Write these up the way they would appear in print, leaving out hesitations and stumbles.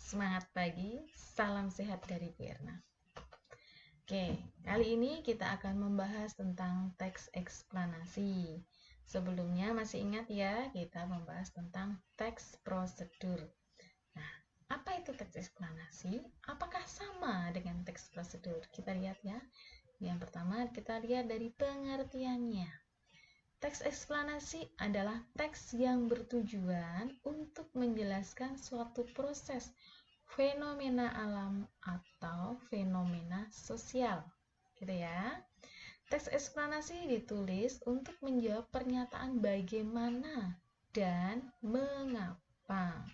Semangat pagi, salam sehat dari Bu Erna. Oke, kali ini kita akan membahas tentang teks eksplanasi. Sebelumnya masih ingat ya, kita membahas tentang teks prosedur. Nah, apa itu teks eksplanasi? Apakah sama dengan teks prosedur? Kita lihat ya. Yang pertama, kita lihat dari pengertiannya. Teks eksplanasi adalah teks yang bertujuan untuk menjelaskan suatu proses, fenomena alam atau fenomena sosial. Gitu ya. Teks eksplanasi ditulis untuk menjawab pernyataan bagaimana dan mengapa.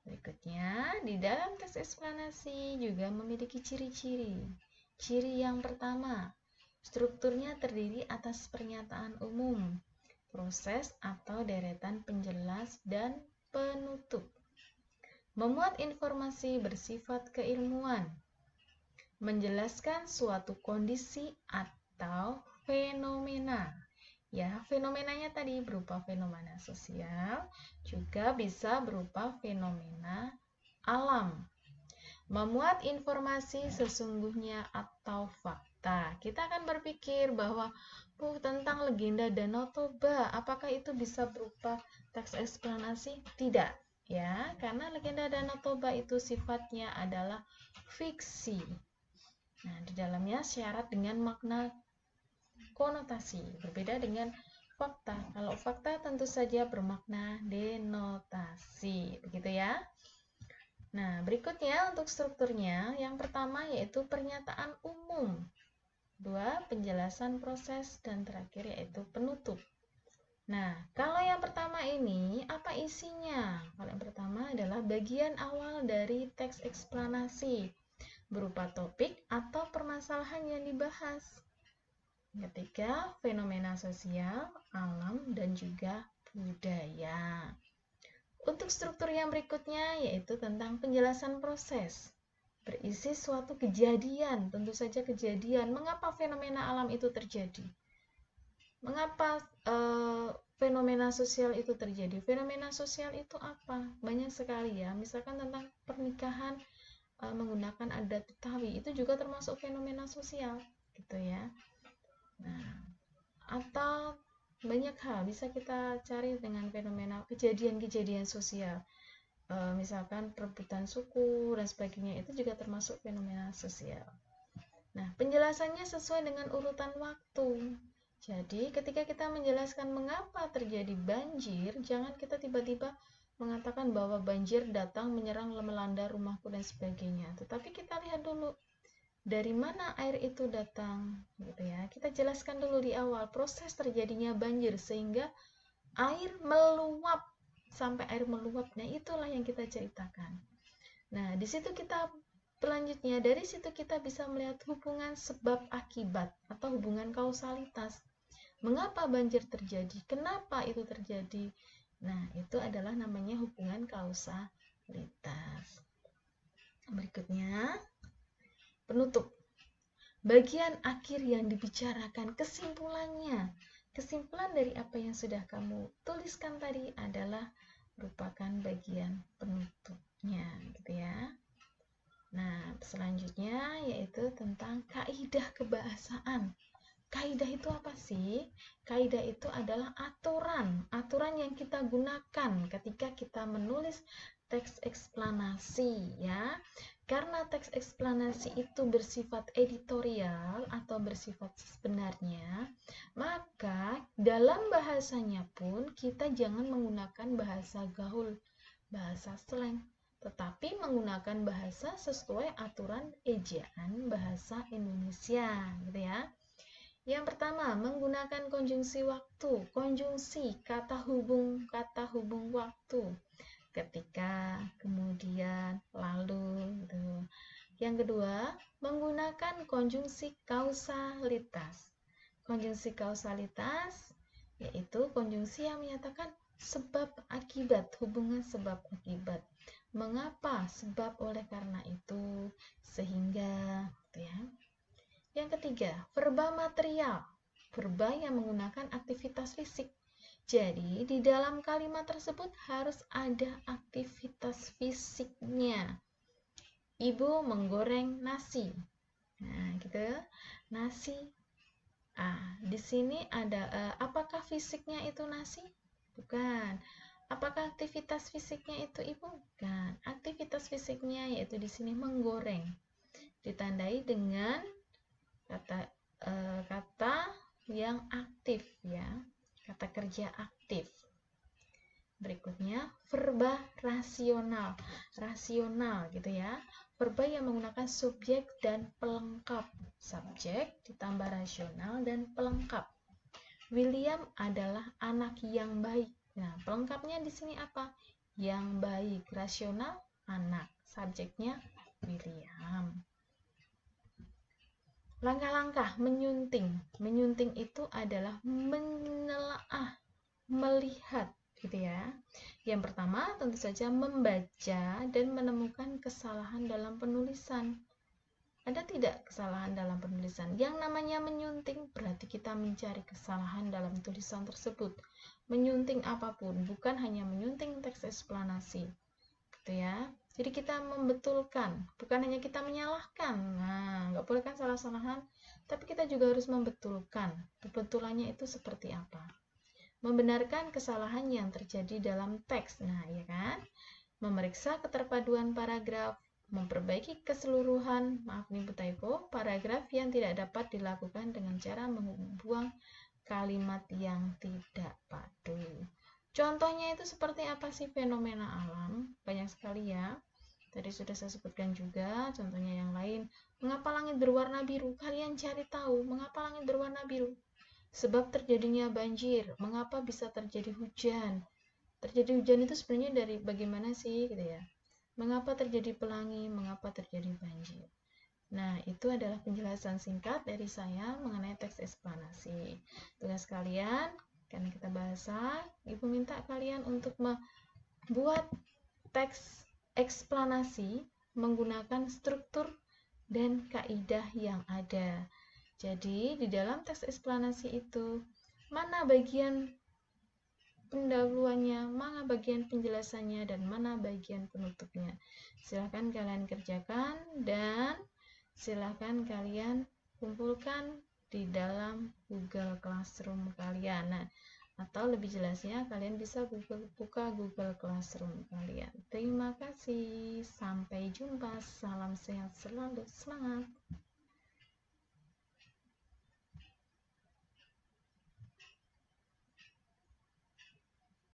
Berikutnya, di dalam teks eksplanasi juga memiliki ciri-ciri. Ciri yang pertama, strukturnya terdiri atas pernyataan umum, proses atau deretan penjelas dan penutup. Memuat informasi bersifat keilmuan, menjelaskan suatu kondisi atau fenomena. Ya, fenomenanya tadi berupa fenomena sosial, juga bisa berupa fenomena alam. Memuat informasi sesungguhnya atau fakta. Kita akan berpikir bahwa tentang legenda Danau Toba, apakah itu bisa berupa teks eksplanasi? Tidak, ya, karena legenda Danau Toba itu sifatnya adalah fiksi. Nah, di dalamnya syarat dengan makna konotasi, berbeda dengan fakta. Kalau fakta tentu saja bermakna denotasi, begitu ya. Nah, berikutnya untuk strukturnya, yang pertama yaitu pernyataan umum, dua, penjelasan proses, dan terakhir yaitu penutup. Nah, kalau yang pertama ini, apa isinya? Kalau yang pertama adalah bagian awal dari teks eksplanasi, berupa topik atau permasalahan yang dibahas. Ketiga, fenomena sosial, alam, dan juga budaya. Untuk struktur yang berikutnya yaitu tentang penjelasan proses. Berisi suatu kejadian, tentu saja kejadian. Mengapa fenomena alam itu terjadi? Mengapa fenomena sosial itu terjadi? Fenomena sosial itu apa? Banyak sekali ya. Misalkan tentang pernikahan menggunakan adat Betawi, itu juga termasuk fenomena sosial, gitu ya. Nah, atau banyak hal bisa kita cari dengan fenomena kejadian-kejadian sosial. Misalkan perebutan suku dan sebagainya, itu juga termasuk fenomena sosial. Nah, penjelasannya sesuai dengan urutan waktu. Jadi, ketika kita menjelaskan mengapa terjadi banjir, jangan kita tiba-tiba mengatakan bahwa banjir datang menyerang melanda rumahku dan sebagainya. Tetapi kita lihat dulu dari mana air itu datang, gitu ya. Kita jelaskan dulu di awal proses terjadinya banjir sehingga air meluap, sampai air meluap. Nah, itulah yang kita ceritakan. Nah, di situ kita selanjutnya, dari situ kita bisa melihat hubungan sebab akibat atau hubungan kausalitas. Mengapa banjir terjadi? Kenapa itu terjadi? Nah, itu adalah namanya hubungan kausalitas. Berikutnya, penutup. Bagian akhir yang dibicarakan, kesimpulannya. Kesimpulan dari apa yang sudah kamu tuliskan tadi adalah merupakan bagian penutupnya, gitu ya. Nah, selanjutnya yaitu tentang kaidah kebahasaan. Kaidah itu apa sih? Kaidah itu adalah aturan yang kita gunakan ketika kita menulis teks eksplanasi, ya. Karena teks eksplanasi itu bersifat editorial atau bersifat sebenarnya, maka dalam bahasanya pun kita jangan menggunakan bahasa gaul, bahasa slang, tetapi menggunakan bahasa sesuai aturan ejaan bahasa Indonesia, gitu ya. Yang pertama, menggunakan konjungsi waktu. Konjungsi kata hubung waktu. Ketika, kemudian, lalu, gitu. Yang kedua, menggunakan konjungsi kausalitas. Konjungsi kausalitas yaitu konjungsi yang menyatakan sebab akibat, hubungan sebab akibat. Mengapa? Sebab oleh karena itu, sehingga, gitu ya. Yang ketiga, verba material. Verba yang menggunakan aktivitas fisik. Jadi, di dalam kalimat tersebut harus ada aktivitas fisiknya. Ibu menggoreng nasi. Nah, gitu. Nasi. Di sini ada apakah fisiknya itu nasi? Bukan. Apakah aktivitas fisiknya itu ibu? Bukan. Aktivitas fisiknya yaitu di sini menggoreng. Ditandai dengan kata yang aktif ya. Kata kerja aktif. Berikutnya verba rasional. Rasional gitu ya. Verba yang menggunakan subjek dan pelengkap. Subjek ditambah rasional dan pelengkap. William adalah anak yang baik. Nah, pelengkapnya di sini apa? Yang baik. Rasional anak. Subjeknya William. Langkah-langkah menyunting. Menyunting itu adalah menelaah, melihat gitu ya. Yang pertama tentu saja membaca dan menemukan kesalahan dalam penulisan. Ada tidak kesalahan dalam penulisan? Yang namanya menyunting berarti kita mencari kesalahan dalam tulisan tersebut. Menyunting apapun, bukan hanya menyunting teks eksplanasi. Gitu ya. Jadi kita membetulkan, bukan hanya kita menyalahkan. Nah, nggak boleh kan salah-salahan, tapi kita juga harus membetulkan. Kebetulannya itu seperti apa? Membenarkan kesalahan yang terjadi dalam teks. Nah, ya kan? Memeriksa keterpaduan paragraf, memperbaiki keseluruhan, maaf nih Bu typo, paragraf yang tidak dapat dilakukan dengan cara membuang kalimat yang tidak padu. Contohnya itu seperti apa sih fenomena alam? Banyak sekali ya. Tadi sudah saya sebutkan juga, contohnya yang lain. Mengapa langit berwarna biru? Kalian cari tahu, mengapa langit berwarna biru? Sebab terjadinya banjir. Mengapa bisa terjadi hujan? Terjadi hujan itu sebenarnya dari bagaimana sih gitu ya. Mengapa terjadi pelangi? Mengapa terjadi banjir? Nah, itu adalah penjelasan singkat dari saya mengenai teks eksplanasi. Tugas kalian, karena kita bahasa, Ibu minta kalian untuk membuat teks eksplanasi menggunakan struktur dan kaidah yang ada. Jadi, di dalam teks eksplanasi itu, mana bagian pendahuluannya, mana bagian penjelasannya, dan mana bagian penutupnya. Silahkan kalian kerjakan dan silahkan kalian kumpulkan di dalam Google Classroom kalian. Nah, atau lebih jelasnya kalian bisa buka Google Classroom kalian. Terima kasih, sampai jumpa, salam sehat selalu, semangat.